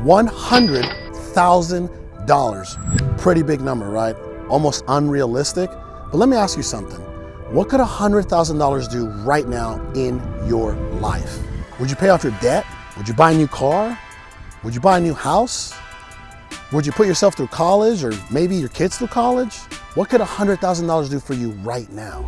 $100,000. Pretty big number, right? Almost unrealistic. But let me ask you something. What could $100,000 do right now in your life? Would you pay off your debt? Would you buy a new car? Would you buy a new house? Would you put yourself through college, or maybe your kids through college? What could $100,000 do for you right now?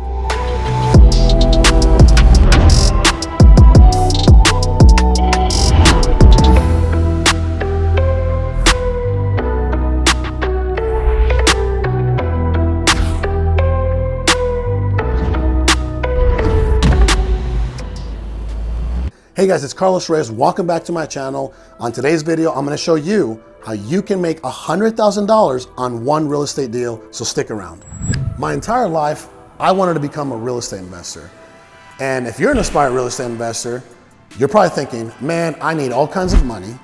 Hey guys, it's Carlos Reyes. Welcome back to my channel. On today's video, I'm gonna show you how you can make $100,000 on one real estate deal, so stick around. My entire life, I wanted to become a real estate investor. And if you're an aspiring real estate investor, you're probably thinking, man, I need all kinds of money,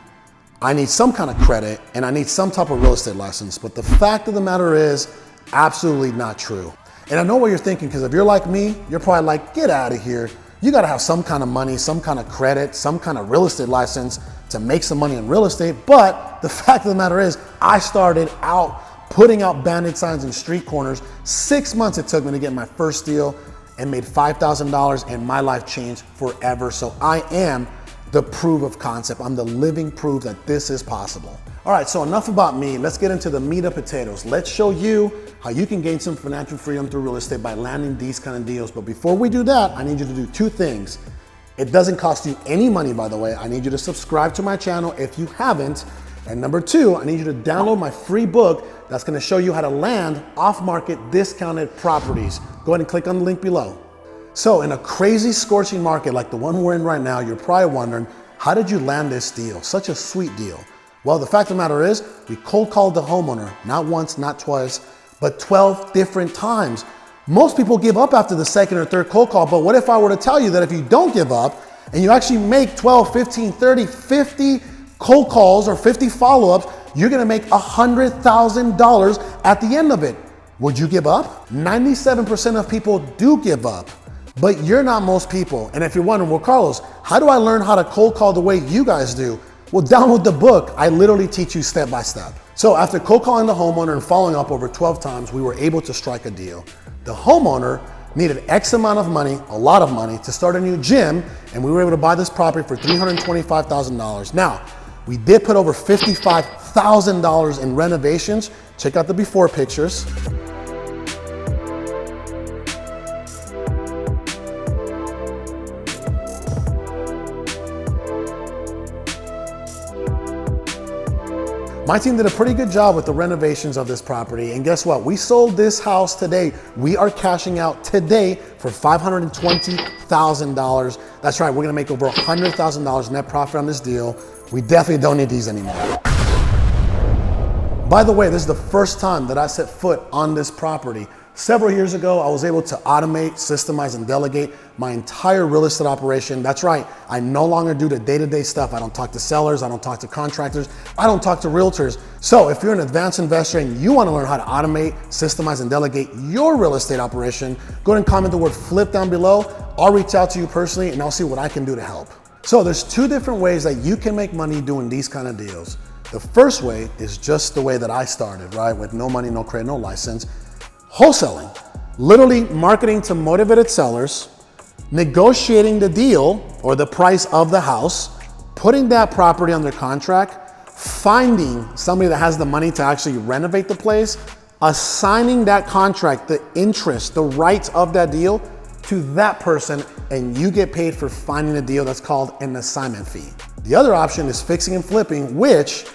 I need some kind of credit, and I need some type of real estate license. But the fact of the matter is, absolutely not true. And I know what you're thinking, because if you're like me, you're probably like, get out of here. You gotta have some kind of money, some kind of credit, some kind of real estate license to make some money in real estate. But the fact of the matter is, I started out putting out bandit signs in street corners. 6 months it took me to get my first deal and made $5,000, and my life changed forever. So I am the proof of concept. I'm the living proof that this is possible. All right, so enough about me. Let's get into the meat of potatoes. Let's show you how you can gain some financial freedom through real estate by landing these kind of deals. But before we do that, I need you to do two things. It doesn't cost you any money, by the way. I need you to subscribe to my channel if you haven't. And number two, I need you to download my free book that's gonna show you how to land off-market discounted properties. Go ahead and click on the link below. So in a crazy scorching market like the one we're in right now, you're probably wondering, how did you land this deal? Such a sweet deal. Well, the fact of the matter is, we cold called the homeowner, not once, not twice, but 12 different times. Most people give up after the second or third cold call, but what if I were to tell you that if you don't give up and you actually make 12, 15, 30, 50 cold calls or 50 follow-ups, you're gonna make $100,000 at the end of it. Would you give up? 97% of people do give up, but you're not most people. And if you're wondering, well, Carlos, how do I learn how to cold call the way you guys do? Well, download the book. I literally teach you step by step. So after cold calling the homeowner and following up over 12 times, we were able to strike a deal. The homeowner needed X amount of money, a lot of money, to start a new gym, and we were able to buy this property for $325,000. Now, we did put over $55,000 in renovations. Check out the before pictures. My team did a pretty good job with the renovations of this property, and guess what? We sold this house today. We are cashing out today for $520,000. That's right, we're gonna make over $100,000 net profit on this deal. We definitely don't need these anymore. By the way, this is the first time that I set foot on this property. Several years ago, I was able to automate, systemize, and delegate my entire real estate operation. That's right, I no longer do the day-to-day stuff. I don't talk to sellers, I don't talk to contractors, I don't talk to realtors. So if you're an advanced investor and you wanna learn how to automate, systemize, and delegate your real estate operation, go ahead and comment the word flip down below. I'll reach out to you personally and I'll see what I can do to help. So there's two different ways that you can make money doing these kind of deals. The first way is just the way that I started, right? With no money, no credit, no license. Wholesaling, literally marketing to motivated sellers, negotiating the deal or the price of the house, putting that property under contract, finding somebody that has the money to actually renovate the place, assigning that contract, the interest, the rights of that deal to that person, and you get paid for finding a deal. That's called an assignment fee. The other option is fixing and flipping, which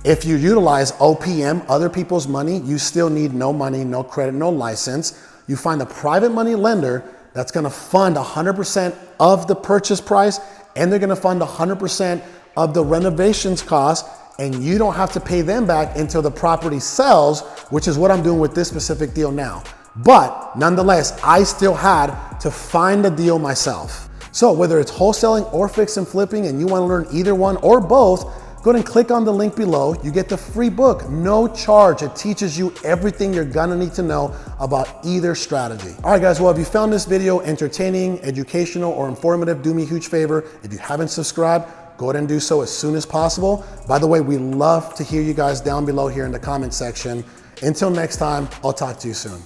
if you utilize OPM, other people's money, you still need no money, no credit, no license. You find a private money lender that's gonna fund 100% of the purchase price, and they're gonna fund 100% of the renovations cost, and you don't have to pay them back until the property sells, which is what I'm doing with this specific deal now. But nonetheless, I still had to find a deal myself. So whether it's wholesaling or fix and flipping, and you wanna learn either one or both, go ahead and click on the link below. You get the free book, no charge. It teaches you everything you're gonna need to know about either strategy. All right, guys, well, if you found this video entertaining, educational, or informative, do me a huge favor. If you haven't subscribed, go ahead and do so as soon as possible. By the way, we love to hear you guys down below here in the comment section. Until next time, I'll talk to you soon.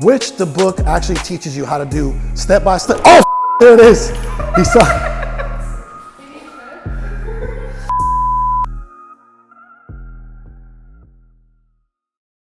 Which the book actually teaches you how to do step by step. Oh, there it is. He saw.